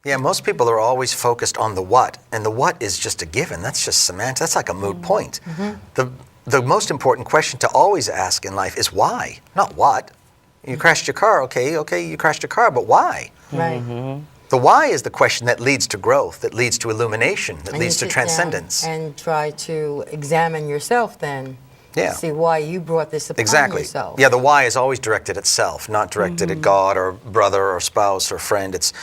Yeah, most people are always focused on the what, and the what is just a given. That's just semantics. That's like a moot point. The most important question to always ask in life is why, not what. You crashed your car, okay, you crashed your car, but why? Right. The why is the question that leads to growth, that leads to illumination, that leads to transcendence. And try to examine yourself then. Yeah. See why you brought this upon yourself. Yeah, the why is always directed at self, not directed at God or brother or spouse or friend. It's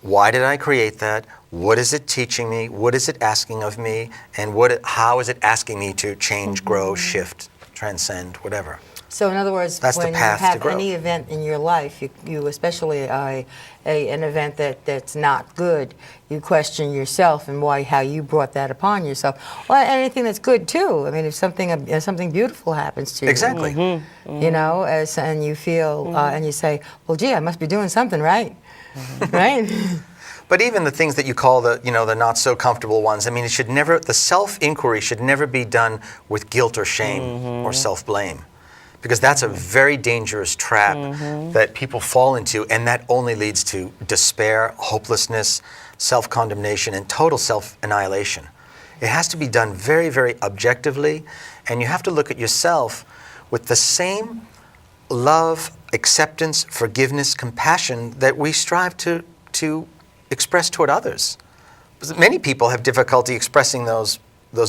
why did I create that? What is it teaching me? What is it asking of me? And how is it asking me to change, grow, shift, transcend, whatever? So in other words, that's when the path you have to growth. any event in your life, you especially an event that's not good, you question yourself and how you brought that upon yourself. Well, anything that's good too. I mean, if something beautiful happens to you, exactly, you know, and you feel and you say, well, gee, I must be doing something right, right? But even the things that you call the not so comfortable ones, I mean, the self-inquiry should never be done with guilt or shame or self-blame. Because that's a very dangerous trap that people fall into, and that only leads to despair, hopelessness, self-condemnation, and total self-annihilation. It has to be done very, very objectively, and you have to look at yourself with the same love, acceptance, forgiveness, compassion that we strive to express toward others. Because many people have difficulty expressing those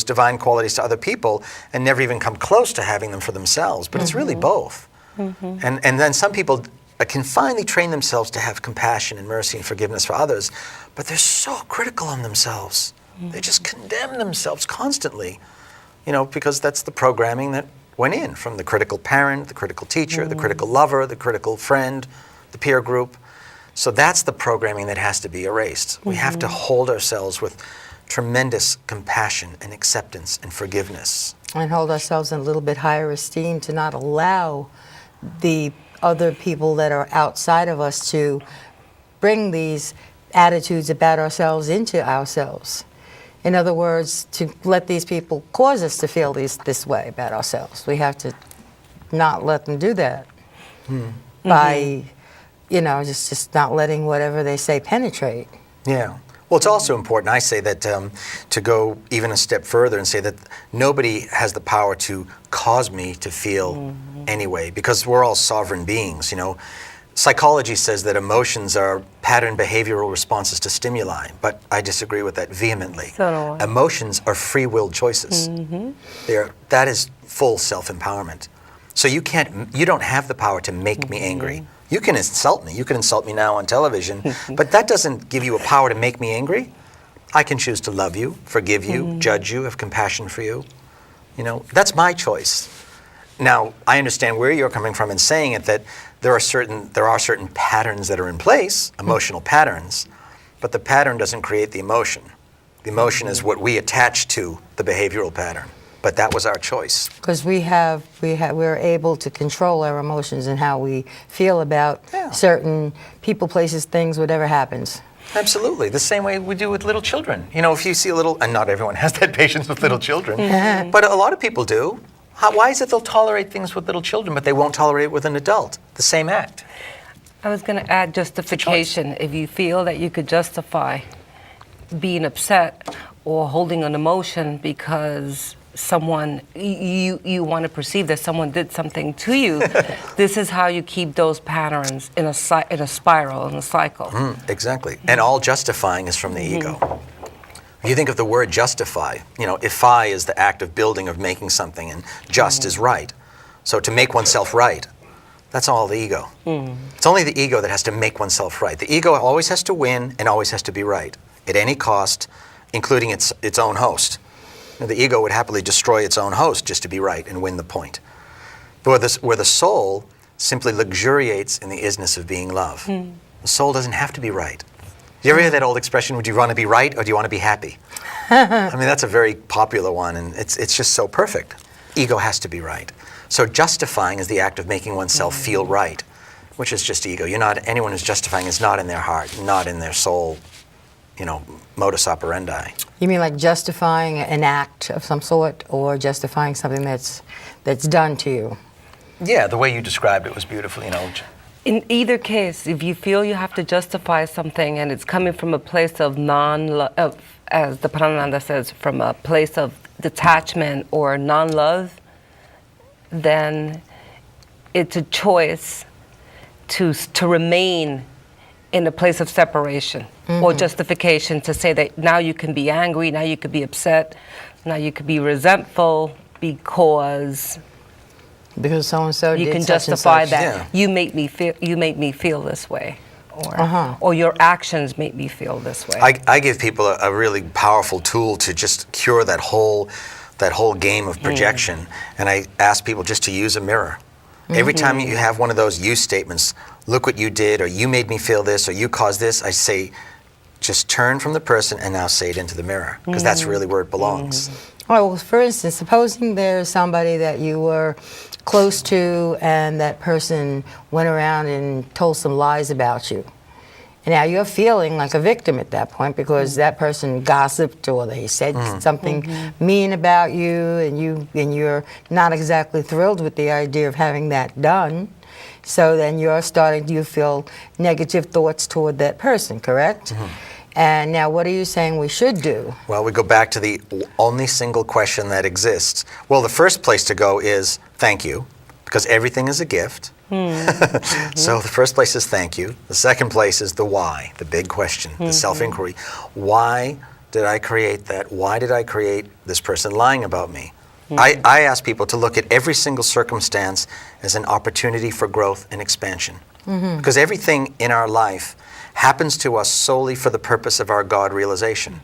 divine qualities to other people and never even come close to having them for themselves. But it's really both. And then some people can finally train themselves to have compassion and mercy and forgiveness for others, but they're so critical on themselves. They just condemn themselves constantly, because that's the programming that went in from the critical parent, the critical teacher, the critical lover, the critical friend, the peer group. So that's the programming that has to be erased. We have to hold ourselves with tremendous compassion and acceptance and forgiveness. And hold ourselves in a little bit higher esteem to not allow the other people that are outside of us to bring these attitudes about ourselves into ourselves. In other words, to let these people cause us to feel this way about ourselves. We have to not let them do that by, just not letting whatever they say penetrate. Yeah. Well, it's also important, I say, that to go even a step further and say that nobody has the power to cause me to feel anyway, because we're all sovereign beings, Psychology says that emotions are pattern behavioral responses to stimuli, but I disagree with that vehemently. So do I. Emotions are free will choices. That is full self-empowerment. So you don't have the power to make me angry. You can insult me. You can insult me now on television, but that doesn't give you a power to make me angry. I can choose to love you, forgive you, judge you, have compassion for you. That's my choice. Now, I understand where you're coming from in saying it, that there are certain patterns that are in place, emotional patterns, but the pattern doesn't create the emotion. The emotion is what we attach to the behavioral pattern. But that was our choice. Because we're able to control our emotions and how we feel about certain people, places, things, whatever happens. Absolutely. The same way we do with little children. If you see and not everyone has that patience with little children, but a lot of people do. Why is it they'll tolerate things with little children, but they won't tolerate it with an adult? The same act. I was going to add justification. If you feel that you could justify being upset or holding an emotion because someone, you want to perceive that someone did something to you, this is how you keep those patterns in a spiral, in a cycle. Exactly. And all justifying is from the ego. If you think of the word justify, ify is the act of building, of making something, and just is right. So to make oneself right, that's all the ego. It's only the ego that has to make oneself right. The ego always has to win and always has to be right, at any cost, including its own host. The ego would happily destroy its own host just to be right and win the point. Where the soul simply luxuriates in the isness of being love. The soul doesn't have to be right. Do you ever hear that old expression, would you want to be right or do you want to be happy? I mean, that's a very popular one, and it's just so perfect. Ego has to be right. So justifying is the act of making oneself feel right, which is just ego. Anyone who's justifying is not in their heart, not in their soul, modus operandi. You mean like justifying an act of some sort, or justifying something that's done to you? Yeah, the way you described it was beautiful, In either case, if you feel you have to justify something and it's coming from a place of non-love, as the Prananda says, from a place of detachment or non-love, then it's a choice to remain in a place of separation or justification, to say that now you can be angry, now you could be upset, now you could be resentful because so-and-so you did can such and justify such. that Yeah. you made me feel this way, or your actions make me feel this way. I give people a really powerful tool to just cure that whole game of projection, and I ask people just to use a mirror. Every time you have one of those you statements, look what you did, or you made me feel this, or you caused this, I say, just turn from the person and now say it into the mirror, because that's really where it belongs. All right, well, for instance, supposing there's somebody that you were close to and that person went around and told some lies about you. And now you're feeling like a victim at that point because that person gossiped or they said something mean about you, and you're not exactly thrilled with the idea of having that done. So then you feel negative thoughts toward that person, correct? And now what are you saying we should do? Well, we go back to the only single question that exists. Well, the first place to go is thank you, because everything is a gift. So the first place is thank you. The second place is the why, the big question, the self-inquiry. Why did I create that? Why did I create this person lying about me? I ask people to look at every single circumstance as an opportunity for growth and expansion. Because everything in our life happens to us solely for the purpose of our God realization.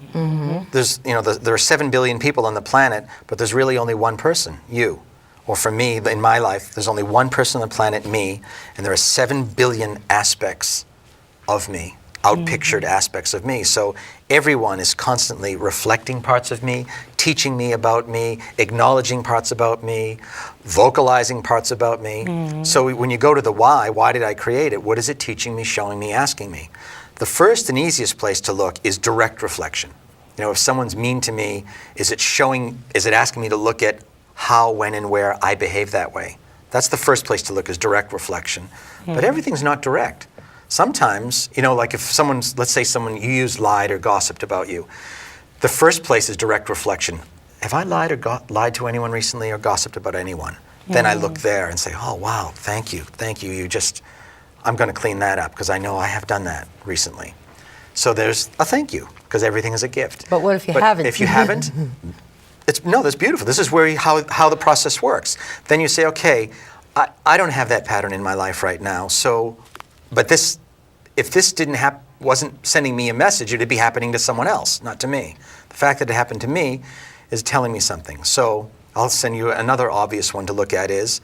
There are 7 billion people on the planet, but there's really only one person, you. Or for me, in my life, there's only one person on the planet, me, and there are 7 billion aspects of me, outpictured aspects of me. So everyone is constantly reflecting parts of me, teaching me about me, acknowledging parts about me, vocalizing parts about me. So when you go to the why did I create it? What is it teaching me, showing me, asking me? The first and easiest place to look is direct reflection. If someone's mean to me, is it asking me to look at how, when, and where I behave that way? That's the first place to look, is direct reflection. But everything's not direct. Sometimes, like if let's say someone you used lied or gossiped about you, the first place is direct reflection. Have I lied or lied to anyone recently or gossiped about anyone? Then I look there and say, oh, wow, thank you. I'm going to clean that up because I know I have done that recently. So there's a thank you, because everything is a gift. But what if you haven't? If you haven't, that's beautiful. This is how the process works. Then you say, okay, I don't have that pattern in my life right now. So, but if this wasn't sending me a message, it'd be happening to someone else, not to me. The fact that it happened to me is telling me something. So I'll send you another obvious one to look at is,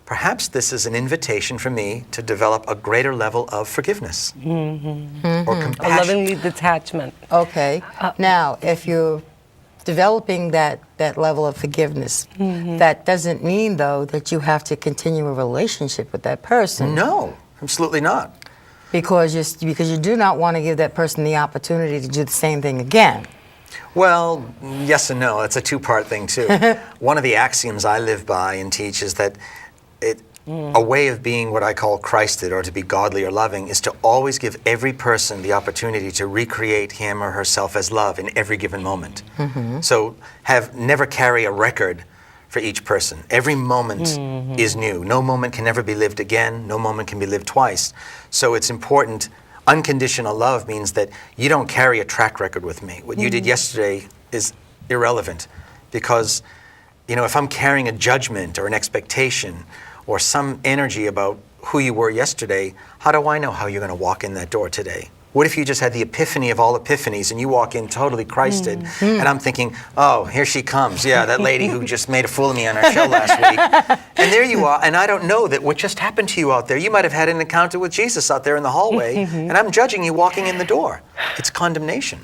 perhaps this is an invitation for me to develop a greater level of forgiveness or compassion. A loving detachment. Okay. Now, if you're developing that level of forgiveness, that doesn't mean, though, that you have to continue a relationship with that person. No, absolutely not. Because you do not want to give that person the opportunity to do the same thing again. Well, yes and no. It's a two-part thing, too. One of the axioms I live by and teach is that a way of being what I call Christed, or to be godly or loving, is to always give every person the opportunity to recreate him or herself as love in every given moment. So never carry a record for each person. Every moment is new. No moment can ever be lived again. No moment can be lived twice. So it's important. Unconditional love means that you don't carry a track record with me. What you did yesterday is irrelevant, because if I'm carrying a judgment or an expectation or some energy about who you were yesterday, how do I know how you're going to walk in that door today? What if you just had the epiphany of all epiphanies and you walk in totally Christed, and I'm thinking, oh, here she comes. Yeah, that lady who just made a fool of me on our show last week. And there you are, and I don't know that what just happened to you out there. You might have had an encounter with Jesus out there in the hallway, and I'm judging you walking in the door. It's condemnation.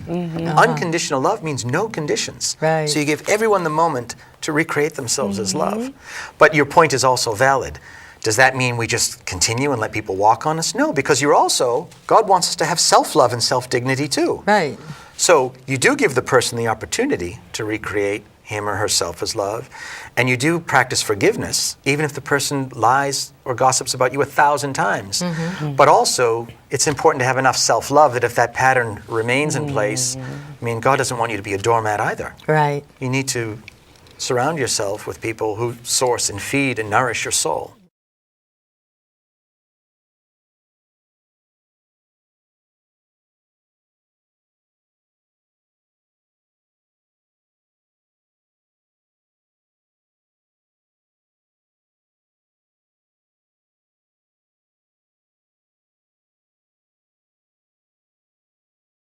Unconditional love means no conditions. Right. So you give everyone the moment to recreate themselves as love. But your point is also valid. Does that mean we just continue and let people walk on us? No, because God wants us to have self-love and self-dignity too. Right. So you do give the person the opportunity to recreate him or herself as love. And you do practice forgiveness, even if the person lies or gossips about you 1,000 times. But also, it's important to have enough self-love that if that pattern remains in place, I mean, God doesn't want you to be a doormat either. Right. You need to surround yourself with people who source and feed and nourish your soul.